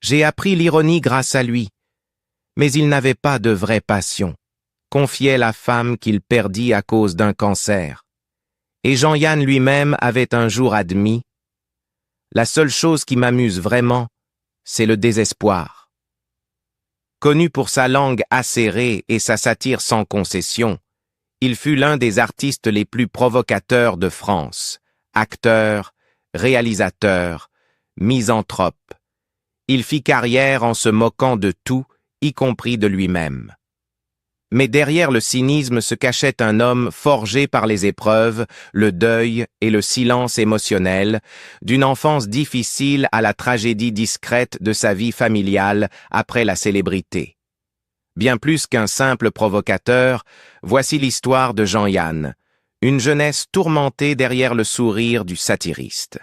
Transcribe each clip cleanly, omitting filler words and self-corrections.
J'ai appris l'ironie grâce à lui. Mais il n'avait pas de vraie passion, confiait la femme qu'il perdit à cause d'un cancer. Et Jean-Yann lui-même avait un jour admis « La seule chose qui m'amuse vraiment, c'est le désespoir. » Connu pour sa langue acérée et sa satire sans concession, il fut l'un des artistes les plus provocateurs de France, acteur, réalisateur, misanthrope. Il fit carrière en se moquant de tout, y compris de lui-même. Mais derrière le cynisme se cachait un homme forgé par les épreuves, le deuil et le silence émotionnel, d'une enfance difficile à la tragédie discrète de sa vie familiale après la célébrité. Bien plus qu'un simple provocateur, voici l'histoire de Jean-Yann, une jeunesse tourmentée derrière le sourire du satiriste.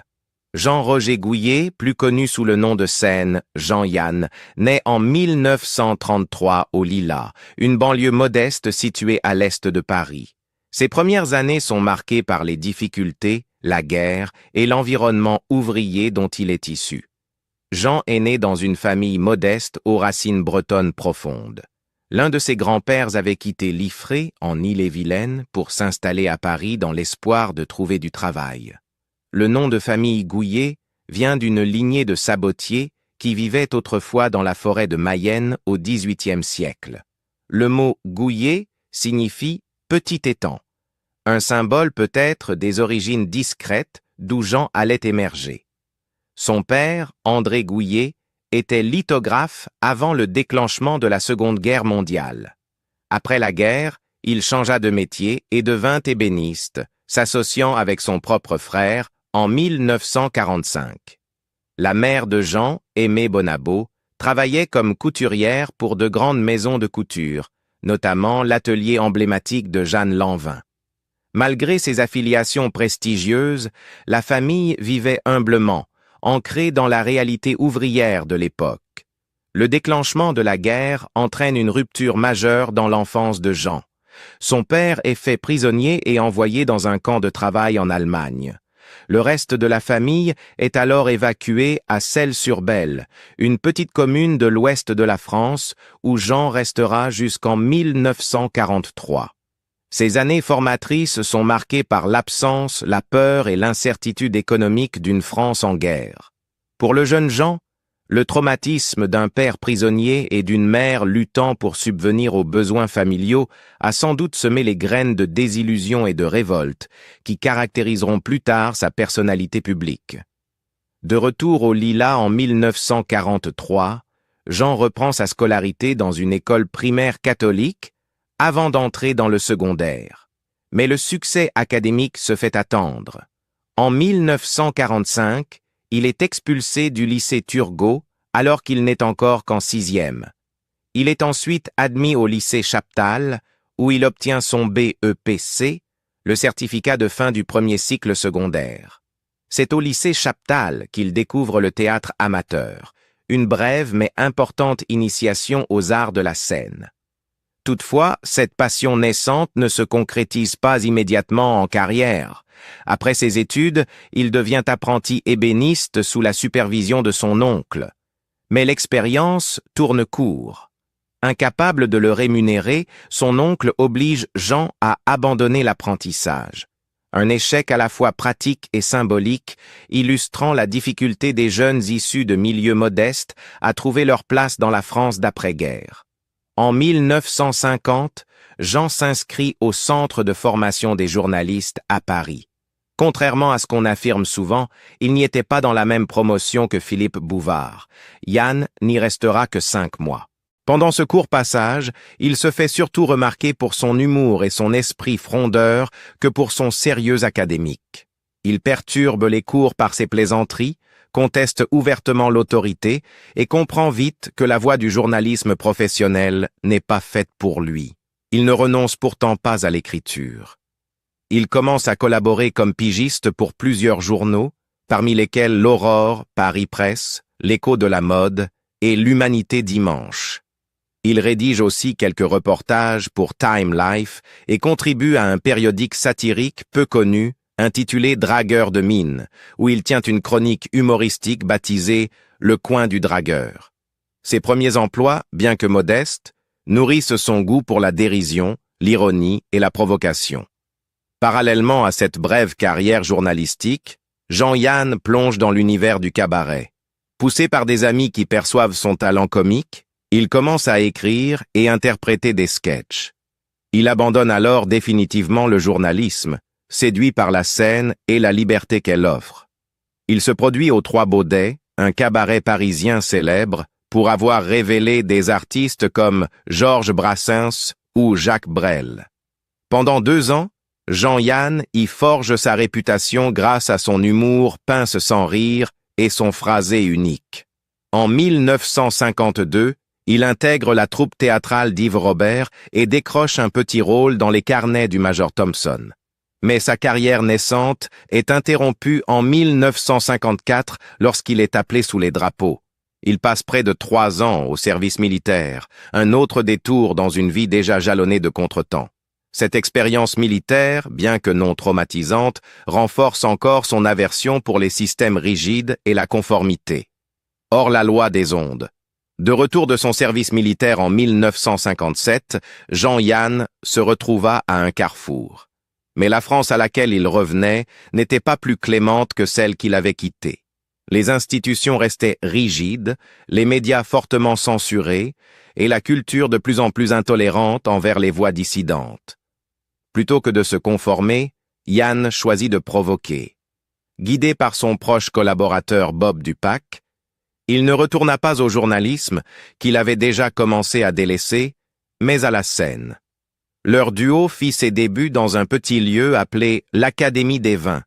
Jean-Roger Gouillet, plus connu sous le nom de scène Jean-Yann, naît en 1933 au Lilas, une banlieue modeste située à l'est de Paris. Ses premières années sont marquées par les difficultés, la guerre et l'environnement ouvrier dont il est issu. Jean est né dans une famille modeste aux racines bretonnes profondes. L'un de ses grands-pères avait quitté Liffré, en Ille-et-Vilaine, pour s'installer à Paris dans l'espoir de trouver du travail. Le nom de famille Gouillet vient d'une lignée de sabotiers qui vivaient autrefois dans la forêt de Mayenne au XVIIIe siècle. Le mot « Gouillet » signifie « petit étang », un symbole peut-être des origines discrètes d'où Jean allait émerger. Son père, André Gouillet, était lithographe avant le déclenchement de la Seconde Guerre mondiale. Après la guerre, il changea de métier et devint ébéniste, s'associant avec son propre frère en 1945. La mère de Jean, Aimée Bonabeau, travaillait comme couturière pour de grandes maisons de couture, notamment l'atelier emblématique de Jeanne Lanvin. Malgré ses affiliations prestigieuses, la famille vivait humblement, ancrée dans la réalité ouvrière de l'époque. Le déclenchement de la guerre entraîne une rupture majeure dans l'enfance de Jean. Son père est fait prisonnier et envoyé dans un camp de travail en Allemagne. Le reste de la famille est alors évacué à Celles-sur-Belle, une petite commune de l'ouest de la France, où Jean restera jusqu'en 1943. Ces années formatrices sont marquées par l'absence, la peur et l'incertitude économique d'une France en guerre. Pour le jeune Jean, le traumatisme d'un père prisonnier et d'une mère luttant pour subvenir aux besoins familiaux a sans doute semé les graines de désillusion et de révolte qui caractériseront plus tard sa personnalité publique. De retour au Lilas en 1943, Jean reprend sa scolarité dans une école primaire catholique avant d'entrer dans le secondaire. Mais le succès académique se fait attendre. En 1945, il est expulsé du lycée Turgot alors qu'il n'est encore qu'en 6e. Il est ensuite admis au lycée Chaptal où il obtient son BEPC, le certificat de fin du premier cycle secondaire. C'est au lycée Chaptal qu'il découvre le théâtre amateur, une brève mais importante initiation aux arts de la scène. Toutefois, cette passion naissante ne se concrétise pas immédiatement en carrière. Après ses études, il devient apprenti ébéniste sous la supervision de son oncle. Mais l'expérience tourne court. Incapable de le rémunérer, son oncle oblige Jean à abandonner l'apprentissage. Un échec à la fois pratique et symbolique, illustrant la difficulté des jeunes issus de milieux modestes à trouver leur place dans la France d'après-guerre. En 1950, Jean s'inscrit au Centre de formation des journalistes à Paris. Contrairement à ce qu'on affirme souvent, il n'y était pas dans la même promotion que Philippe Bouvard. Yann n'y restera que 5 mois. Pendant ce court passage, il se fait surtout remarquer pour son humour et son esprit frondeur que pour son sérieux académique. Il perturbe les cours par ses plaisanteries, conteste ouvertement l'autorité et comprend vite que la voie du journalisme professionnel n'est pas faite pour lui. Il ne renonce pourtant pas à l'écriture. Il commence à collaborer comme pigiste pour plusieurs journaux, parmi lesquels l'Aurore, Paris Presse, l'Écho de la mode et l'Humanité dimanche. Il rédige aussi quelques reportages pour Time Life et contribue à un périodique satirique peu connu intitulé Dragueur de mine, où il tient une chronique humoristique baptisée « Le coin du dragueur ». Ses premiers emplois, bien que modestes, nourrissent son goût pour la dérision, l'ironie et la provocation. Parallèlement à cette brève carrière journalistique, Jean-Yann plonge dans l'univers du cabaret. Poussé par des amis qui perçoivent son talent comique, il commence à écrire et interpréter des sketchs. Il abandonne alors définitivement le journalisme, séduit par la scène et la liberté qu'elle offre. Il se produit aux Trois Baudets, un cabaret parisien célèbre, pour avoir révélé des artistes comme Georges Brassens ou Jacques Brel. Pendant 2 ans, Jean-Yann y forge sa réputation grâce à son humour pince sans rire et son phrasé unique. En 1952, il intègre la troupe théâtrale d'Yves Robert et décroche un petit rôle dans les carnets du Major Thompson. Mais sa carrière naissante est interrompue en 1954 lorsqu'il est appelé sous les drapeaux. Il passe près de 3 ans au service militaire, un autre détour dans une vie déjà jalonnée de contretemps. Cette expérience militaire, bien que non traumatisante, renforce encore son aversion pour les systèmes rigides et la conformité. Hors la loi des ondes. De retour de son service militaire en 1957, Jean-Yann se retrouva à un carrefour. Mais la France à laquelle il revenait n'était pas plus clémente que celle qu'il avait quittée. Les institutions restaient rigides, les médias fortement censurés, et la culture de plus en plus intolérante envers les voix dissidentes. Plutôt que de se conformer, Yann choisit de provoquer. Guidé par son proche collaborateur Bob Dupac, il ne retourna pas au journalisme, qu'il avait déjà commencé à délaisser, mais à la scène. Leur duo fit ses débuts dans un petit lieu appelé l'Académie des Vins,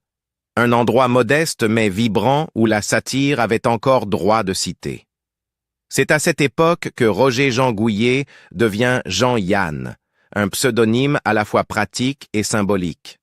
un endroit modeste mais vibrant où la satire avait encore droit de citer. C'est à cette époque que Roger-Jean Gouillet devient Jean-Yann, un pseudonyme à la fois pratique et symbolique.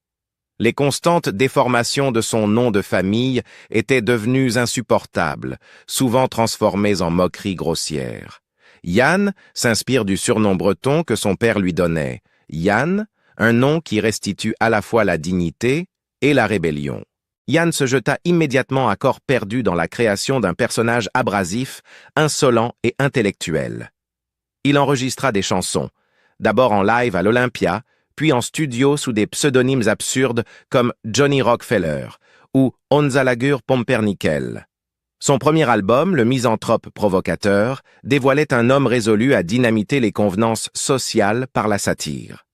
Les constantes déformations de son nom de famille étaient devenues insupportables, souvent transformées en moqueries grossières. Yann s'inspire du surnom breton que son père lui donnait, Yann, un nom qui restitue à la fois la dignité et la rébellion. Yann se jeta immédiatement à corps perdu dans la création d'un personnage abrasif, insolent et intellectuel. Il enregistra des chansons, d'abord en live à l'Olympia, puis en studio sous des pseudonymes absurdes comme Johnny Rockefeller ou Onzalagur Pompernickel. Son premier album, Le Misanthrope Provocateur, dévoilait un homme résolu à dynamiter les convenances sociales par la satire.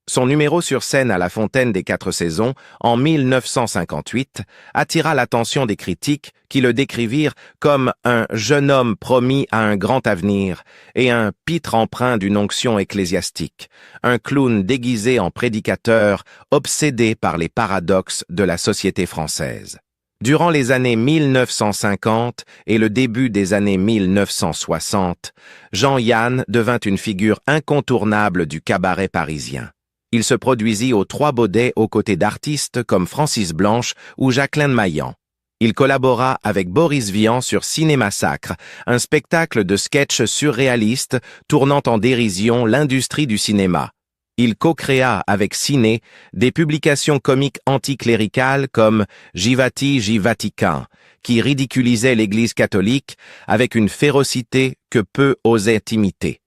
Son numéro sur scène à la Fontaine des 4 Saisons, en 1958, attira l'attention des critiques qui le décrivirent comme un jeune homme promis à un grand avenir et un pitre empreint d'une onction ecclésiastique, un clown déguisé en prédicateur, obsédé par les paradoxes de la société française. Durant les années 1950 et le début des années 1960, Jean-Yann devint une figure incontournable du cabaret parisien. Il se produisit aux Trois Baudets aux côtés d'artistes comme Francis Blanche ou Jacqueline Maillan. Il collabora avec Boris Vian sur Ciné-Massacre, un spectacle de sketch surréaliste tournant en dérision l'industrie du cinéma. Il co-créa avec Ciné des publications comiques anticléricales comme Jivati Jivatican, qui ridiculisait l'Église catholique avec une férocité que peu osaient imiter.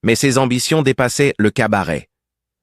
Mais ses ambitions dépassaient le cabaret.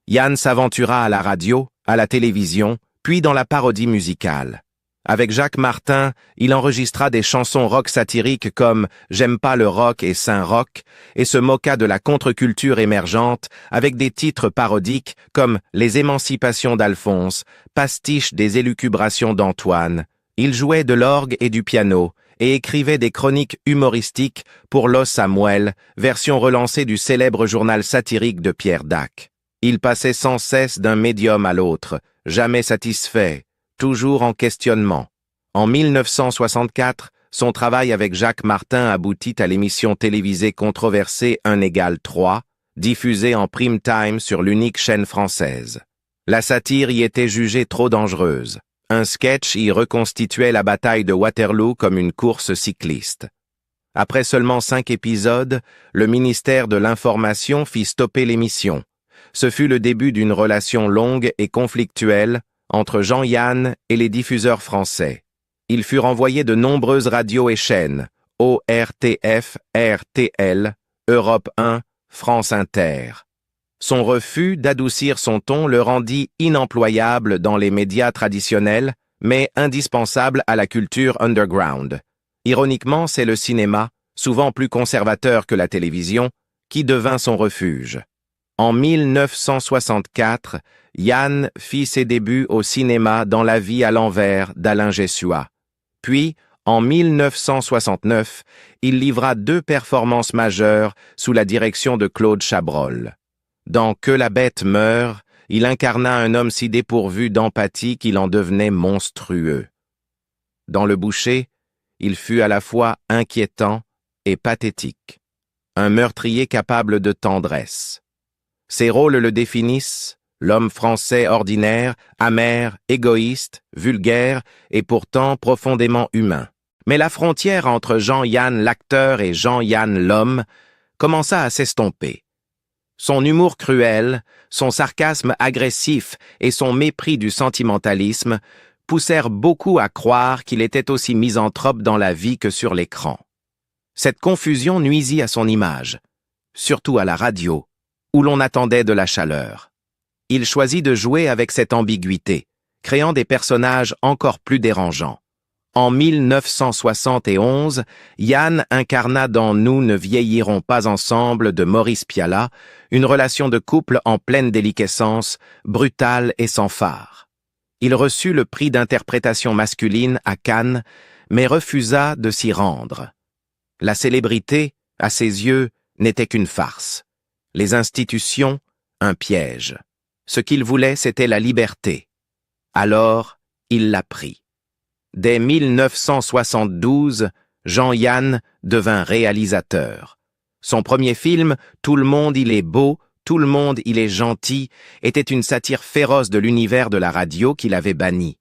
Yann s'aventura à la radio, à la télévision, puis dans la parodie musicale. Avec Jacques Martin, il enregistra des chansons rock satiriques comme « J'aime pas le rock » et « Saint-Roch » et se moqua de la contre-culture émergente avec des titres parodiques comme « Les émancipations d'Alphonse », pastiche des élucubrations d'Antoine. Il jouait de l'orgue et du piano et écrivait des chroniques humoristiques pour Los Samuel, version relancée du célèbre journal satirique de Pierre Dac. Il passait sans cesse d'un médium à l'autre, jamais satisfait, toujours en questionnement. En 1964, son travail avec Jacques Martin aboutit à l'émission télévisée controversée 1=3, diffusée en prime time sur l'unique chaîne française. La satire y était jugée trop dangereuse. Un sketch y reconstituait la bataille de Waterloo comme une course cycliste. Après seulement 5 épisodes, le ministère de l'Information fit stopper l'émission. Ce fut le début d'une relation longue et conflictuelle entre Jean-Yann et les diffuseurs français. Il fut renvoyé de nombreuses radios et chaînes, ORTF, RTL, Europe 1, France Inter. Son refus d'adoucir son ton le rendit inemployable dans les médias traditionnels, mais indispensable à la culture underground. Ironiquement, c'est le cinéma, souvent plus conservateur que la télévision, qui devint son refuge. En 1964, Yann fit ses débuts au cinéma dans La vie à l'envers d'Alain Gessua. Puis, en 1969, il livra 2 performances majeures sous la direction de Claude Chabrol. Dans Que la bête meure, il incarna un homme si dépourvu d'empathie qu'il en devenait monstrueux. Dans Le Boucher, il fut à la fois inquiétant et pathétique. Un meurtrier capable de tendresse. Ses rôles le définissent, l'homme français ordinaire, amer, égoïste, vulgaire et pourtant profondément humain. Mais la frontière entre Jean-Yann l'acteur et Jean-Yann l'homme commença à s'estomper. Son humour cruel, son sarcasme agressif et son mépris du sentimentalisme poussèrent beaucoup à croire qu'il était aussi misanthrope dans la vie que sur l'écran. Cette confusion nuisit à son image, surtout à la radio, où l'on attendait de la chaleur. Il choisit de jouer avec cette ambiguïté, créant des personnages encore plus dérangeants. En 1971, Yann incarna dans Nous ne vieillirons pas ensemble de Maurice Pialat, une relation de couple en pleine déliquescence, brutale et sans phare. Il reçut le prix d'interprétation masculine à Cannes, mais refusa de s'y rendre. La célébrité, à ses yeux, n'était qu'une farce. Les institutions, un piège. Ce qu'il voulait, c'était la liberté. Alors, il la prit. Dès 1972, Jean-Yann devint réalisateur. Son premier film, Tout le monde il est beau, tout le monde il est gentil, était une satire féroce de l'univers de la radio qu'il avait banni.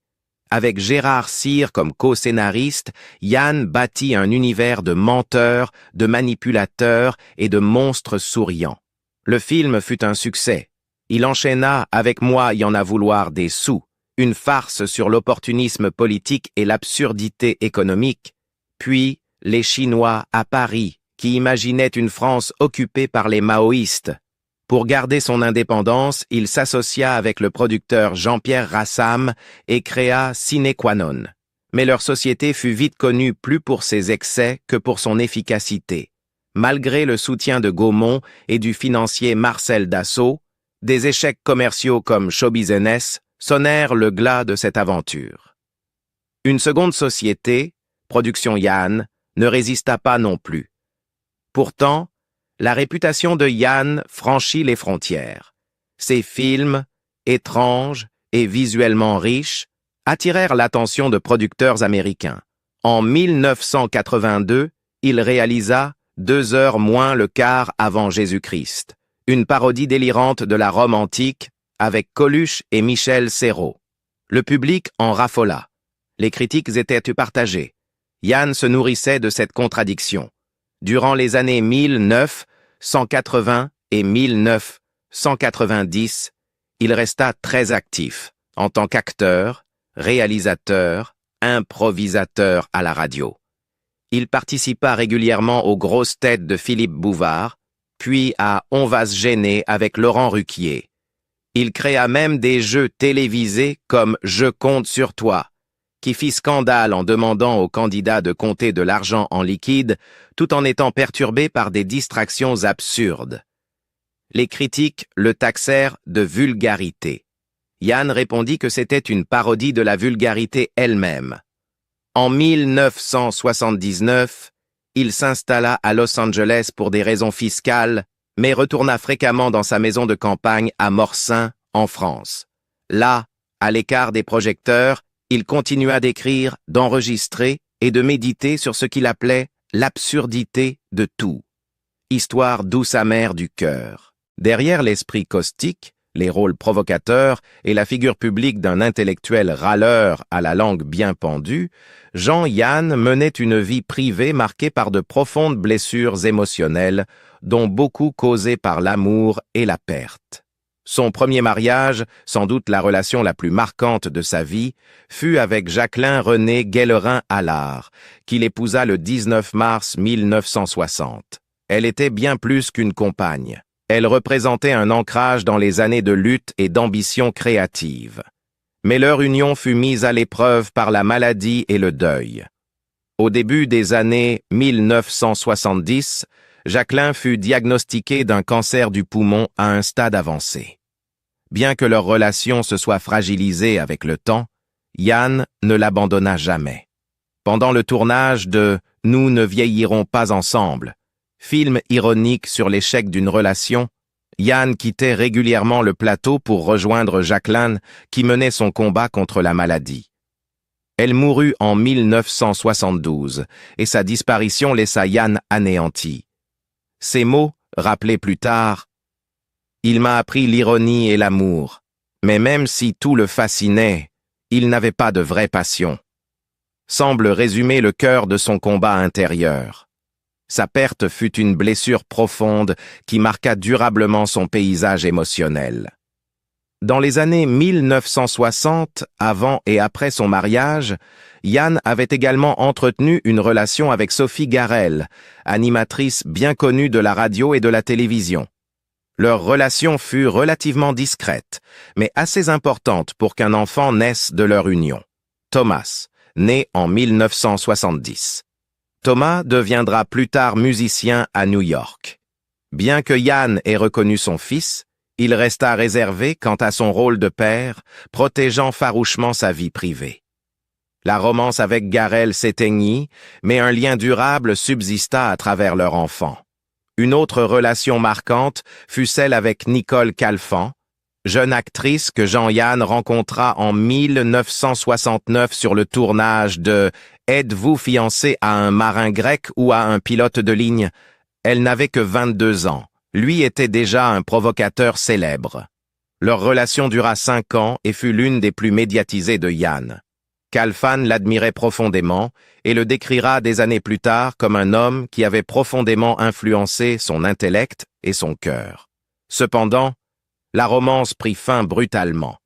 Avec Gérard Cyr comme co-scénariste, Yann bâtit un univers de menteurs, de manipulateurs et de monstres souriants. Le film fut un succès. Il enchaîna Avec moi, y en a vouloir des sous, une farce sur l'opportunisme politique et l'absurdité économique, puis Les Chinois à Paris, qui imaginaient une France occupée par les maoïstes. Pour garder son indépendance, il s'associa avec le producteur Jean-Pierre Rassam et créa Sine Qua Non. Mais leur société fut vite connue plus pour ses excès que pour son efficacité. Malgré le soutien de Gaumont et du financier Marcel Dassault, des échecs commerciaux comme Show Business sonnèrent le glas de cette aventure. Une seconde société, Production Yann, ne résista pas non plus. Pourtant, la réputation de Yann franchit les frontières. Ses films, étranges et visuellement riches, attirèrent l'attention de producteurs américains. En 1982, il réalisa 2 heures moins le quart avant Jésus-Christ, une parodie délirante de la Rome antique avec Coluche et Michel Serrault. Le public en raffola. Les critiques étaient partagées. Yann se nourrissait de cette contradiction. Durant les années 1980 et 1990, il resta très actif en tant qu'acteur, réalisateur, improvisateur à la radio. Il participa régulièrement aux grosses têtes de Philippe Bouvard, puis à On va se gêner avec Laurent Ruquier. Il créa même des jeux télévisés comme Je compte sur toi, qui fit scandale en demandant aux candidats de compter de l'argent en liquide, tout en étant perturbé par des distractions absurdes. Les critiques le taxèrent de vulgarité. Yann répondit que c'était une parodie de la vulgarité elle-même. En 1979, il s'installa à Los Angeles pour des raisons fiscales, mais retourna fréquemment dans sa maison de campagne à Morsaint, en France. Là, à l'écart des projecteurs, il continua d'écrire, d'enregistrer et de méditer sur ce qu'il appelait l'absurdité de tout. Histoire douce amère du cœur. Derrière l'esprit caustique, les rôles provocateurs et la figure publique d'un intellectuel râleur à la langue bien pendue, Jean-Yann menait une vie privée marquée par de profondes blessures émotionnelles, dont beaucoup causées par l'amour et la perte. Son premier mariage, sans doute la relation la plus marquante de sa vie, fut avec Jacqueline Renée Guellerin-Allard, qu'il épousa le 19 mars 1960. Elle était bien plus qu'une compagne. Elle représentait un ancrage dans les années de lutte et d'ambition créative. Mais leur union fut mise à l'épreuve par la maladie et le deuil. Au début des années 1970, Jacqueline fut diagnostiquée d'un cancer du poumon à un stade avancé. Bien que leur relation se soit fragilisée avec le temps, Yann ne l'abandonna jamais. Pendant le tournage de « Nous ne vieillirons pas ensemble », film ironique sur l'échec d'une relation, Yann quittait régulièrement le plateau pour rejoindre Jacqueline qui menait son combat contre la maladie. Elle mourut en 1972 et sa disparition laissa Yann anéanti. Ces mots, rappelés plus tard, « Il m'a appris l'ironie et l'amour, mais même si tout le fascinait, il n'avait pas de vraie passion », semble résumer le cœur de son combat intérieur. Sa perte fut une blessure profonde qui marqua durablement son paysage émotionnel. Dans les années 1960, avant et après son mariage, Yann avait également entretenu une relation avec Sophie Garel, animatrice bien connue de la radio et de la télévision. Leur relation fut relativement discrète, mais assez importante pour qu'un enfant naisse de leur union. Thomas, né en 1970. Thomas deviendra plus tard musicien à New York. Bien que Yann ait reconnu son fils, il resta réservé quant à son rôle de père, protégeant farouchement sa vie privée. La romance avec Garel s'éteignit, mais un lien durable subsista à travers leur enfant. Une autre relation marquante fut celle avec Nicole Calfan, jeune actrice que Jean-Yann rencontra en 1969 sur le tournage de « Êtes-vous fiancé à un marin grec ou à un pilote de ligne ?» Elle n'avait que 22 ans. Lui était déjà un provocateur célèbre. Leur relation dura 5 ans et fut l'une des plus médiatisées de Yann. Calfan l'admirait profondément et le décrira des années plus tard comme un homme qui avait profondément influencé son intellect et son cœur. Cependant, la romance prit fin brutalement.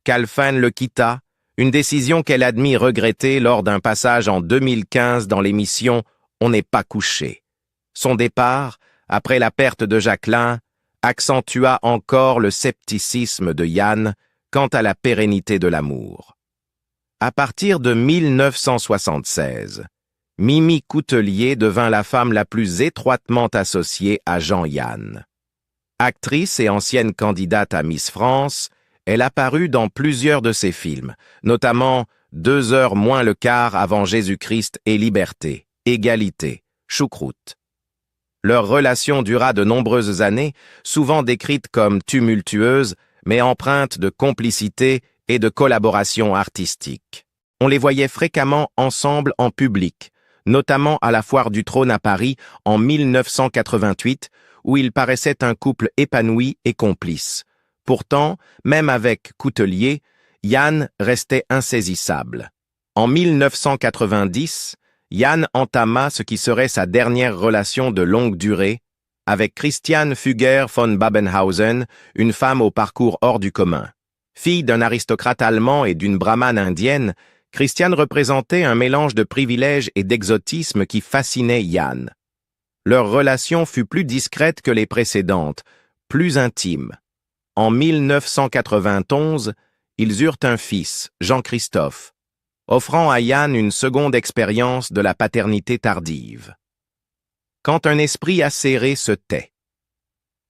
Calfan le quitta, une décision qu'elle admit regretter lors d'un passage en 2015 dans l'émission « On n'est pas couché ». Son départ, après la perte de Jacqueline, accentua encore le scepticisme de Yann quant à la pérennité de l'amour. À partir de 1976, Mimi Coutelier devint la femme la plus étroitement associée à Jean-Yann. Actrice et ancienne candidate à Miss France, elle apparut dans plusieurs de ses films, notamment 2 heures moins le quart avant Jésus-Christ et Liberté, Égalité, Choucroute. Leur relation dura de nombreuses années, souvent décrite comme tumultueuse, mais empreinte de complicité et de collaboration artistique. On les voyait fréquemment ensemble en public, notamment à la Foire du Trône à Paris en 1988, où ils paraissaient un couple épanoui et complice. Pourtant, même avec Coutelier, Yann restait insaisissable. En 1990, Yann entama ce qui serait sa dernière relation de longue durée avec Christiane Fugger von Babenhausen, une femme au parcours hors du commun. Fille d'un aristocrate allemand et d'une brahmane indienne, Christiane représentait un mélange de privilèges et d'exotisme qui fascinait Yann. Leur relation fut plus discrète que les précédentes, plus intime. En 1991, ils eurent un fils, Jean-Christophe, offrant à Yann une seconde expérience de la paternité tardive. Quand un esprit acéré se tait.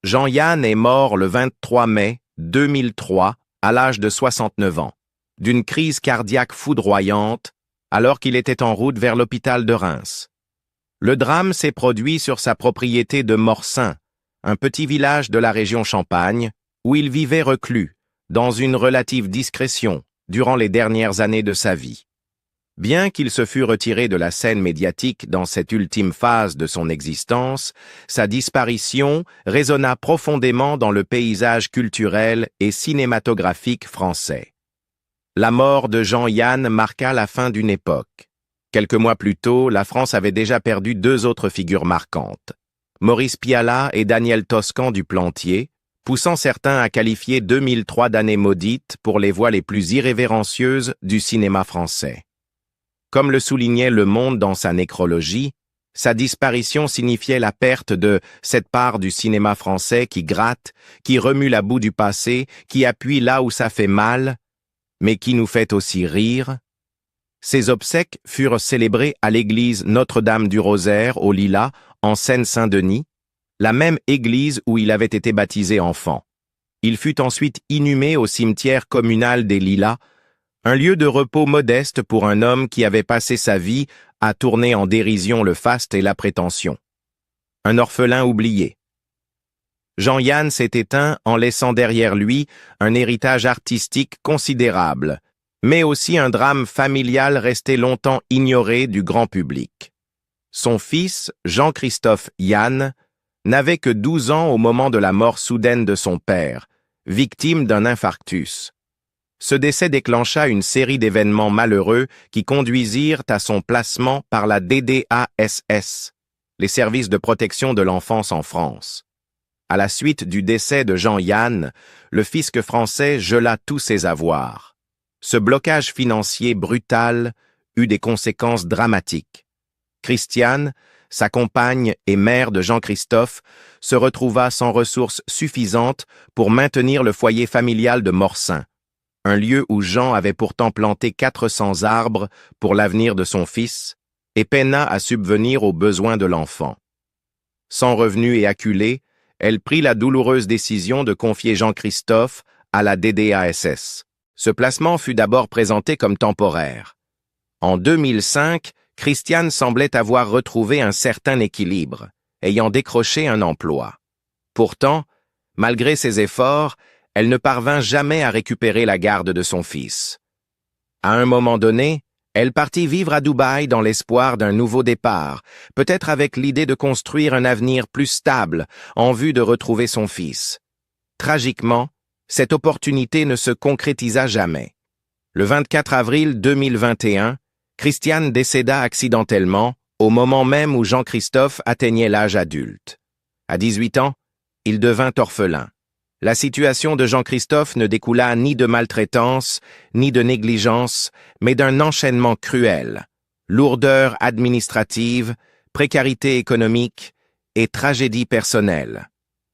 Jean-Yann est mort le 23 mai 2003 à l'âge de 69 ans, d'une crise cardiaque foudroyante alors qu'il était en route vers l'hôpital de Reims. Le drame s'est produit sur sa propriété de Morsain, un petit village de la région Champagne, où il vivait reclus, dans une relative discrétion, durant les dernières années de sa vie. Bien qu'il se fût retiré de la scène médiatique dans cette ultime phase de son existence, sa disparition résonna profondément dans le paysage culturel et cinématographique français. La mort de Jean-Yann marqua la fin d'une époque. Quelques mois plus tôt, la France avait déjà perdu 2 autres figures marquantes, Maurice Pialat et Daniel Toscan du Plantier, poussant certains à qualifier 2003 d'année maudite pour les voix les plus irrévérencieuses du cinéma français. Comme le soulignait Le Monde dans sa nécrologie, sa disparition signifiait la perte de cette part du cinéma français qui gratte, qui remue la boue du passé, qui appuie là où ça fait mal, mais qui nous fait aussi rire. Ses obsèques furent célébrées à l'église Notre-Dame du Rosaire aux Lilas, en Seine-Saint-Denis, la même église où il avait été baptisé enfant. Il fut ensuite inhumé au cimetière communal des Lilas, un lieu de repos modeste pour un homme qui avait passé sa vie à tourner en dérision le faste et la prétention. Un orphelin oublié. Jean-Yann s'est éteint en laissant derrière lui un héritage artistique considérable, mais aussi un drame familial resté longtemps ignoré du grand public. Son fils, Jean-Christophe Yann, n'avait que 12 ans au moment de la mort soudaine de son père, victime d'un infarctus. Ce décès déclencha une série d'événements malheureux qui conduisirent à son placement par la DDASS, les services de protection de l'enfance en France. À la suite du décès de Jean-Yann, le fisc français gela tous ses avoirs. Ce blocage financier brutal eut des conséquences dramatiques. Christiane, sa compagne et mère de Jean-Christophe, se retrouva sans ressources suffisantes pour maintenir le foyer familial de Morsaint, un lieu où Jean avait pourtant planté 400 arbres pour l'avenir de son fils, et peina à subvenir aux besoins de l'enfant. Sans revenu et acculée, elle prit la douloureuse décision de confier Jean-Christophe à la DDASS. Ce placement fut d'abord présenté comme temporaire. En 2005, Christiane semblait avoir retrouvé un certain équilibre, ayant décroché un emploi. Pourtant, malgré ses efforts, elle ne parvint jamais à récupérer la garde de son fils. À un moment donné, elle partit vivre à Dubaï dans l'espoir d'un nouveau départ, peut-être avec l'idée de construire un avenir plus stable en vue de retrouver son fils. Tragiquement, cette opportunité ne se concrétisa jamais. Le 24 avril 2021, Christiane décéda accidentellement au moment même où Jean-Christophe atteignait l'âge adulte. À 18 ans, il devint orphelin. La situation de Jean-Christophe ne découla ni de maltraitance, ni de négligence, mais d'un enchaînement cruel. Lourdeur administrative, précarité économique et tragédie personnelle.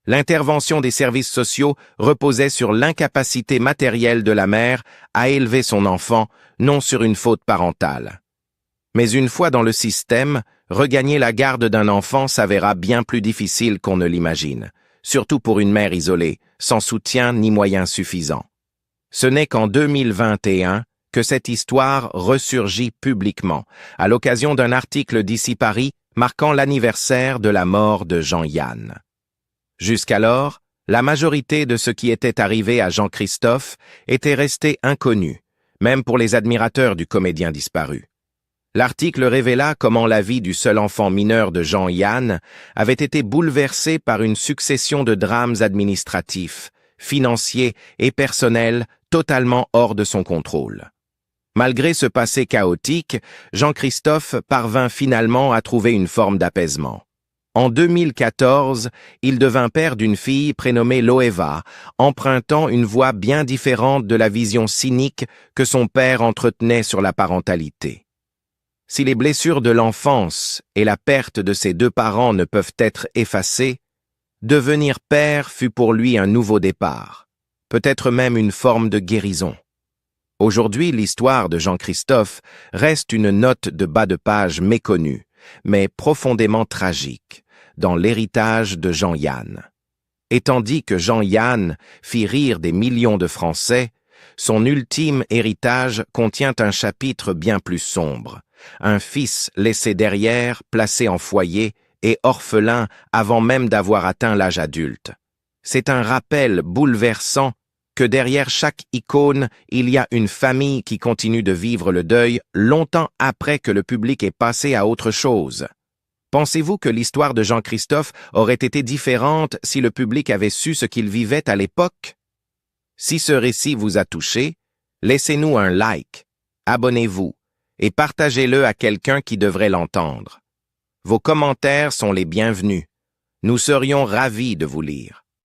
L'intervention des services sociaux reposait sur l'incapacité matérielle de la mère à élever son enfant, non sur une faute parentale. Mais une fois dans le système, regagner la garde d'un enfant s'avéra bien plus difficile qu'on ne l'imagine, surtout pour une mère isolée, sans soutien ni moyens suffisants. Ce n'est qu'en 2021 que cette histoire ressurgit publiquement, à l'occasion d'un article d'Ici Paris marquant l'anniversaire de la mort de Jean-Yann. Jusqu'alors, la majorité de ce qui était arrivé à Jean-Christophe était resté inconnu, même pour les admirateurs du comédien disparu. L'article révéla comment la vie du seul enfant mineur de Jean-Yann avait été bouleversée par une succession de drames administratifs, financiers et personnels totalement hors de son contrôle. Malgré ce passé chaotique, Jean-Christophe parvint finalement à trouver une forme d'apaisement. En 2014, il devint père d'une fille prénommée Loeva, empruntant une voie bien différente de la vision cynique que son père entretenait sur la parentalité. Si les blessures de l'enfance et la perte de ses deux parents ne peuvent être effacées, devenir père fut pour lui un nouveau départ, peut-être même une forme de guérison. Aujourd'hui, l'histoire de Jean-Christophe reste une note de bas de page méconnue, mais profondément tragique, dans l'héritage de Jean-Yann. Et tandis que Jean-Yann fit rire des millions de Français, son ultime héritage contient un chapitre bien plus sombre. Un fils laissé derrière, placé en foyer et orphelin avant même d'avoir atteint l'âge adulte. C'est un rappel bouleversant que derrière chaque icône, il y a une famille qui continue de vivre le deuil longtemps après que le public est passé à autre chose. Pensez-vous que l'histoire de Jean-Christophe aurait été différente si le public avait su ce qu'il vivait à l'époque? Si ce récit vous a touché, laissez-nous un like, abonnez-vous et partagez-le à quelqu'un qui devrait l'entendre. Vos commentaires sont les bienvenus. Nous serions ravis de vous lire.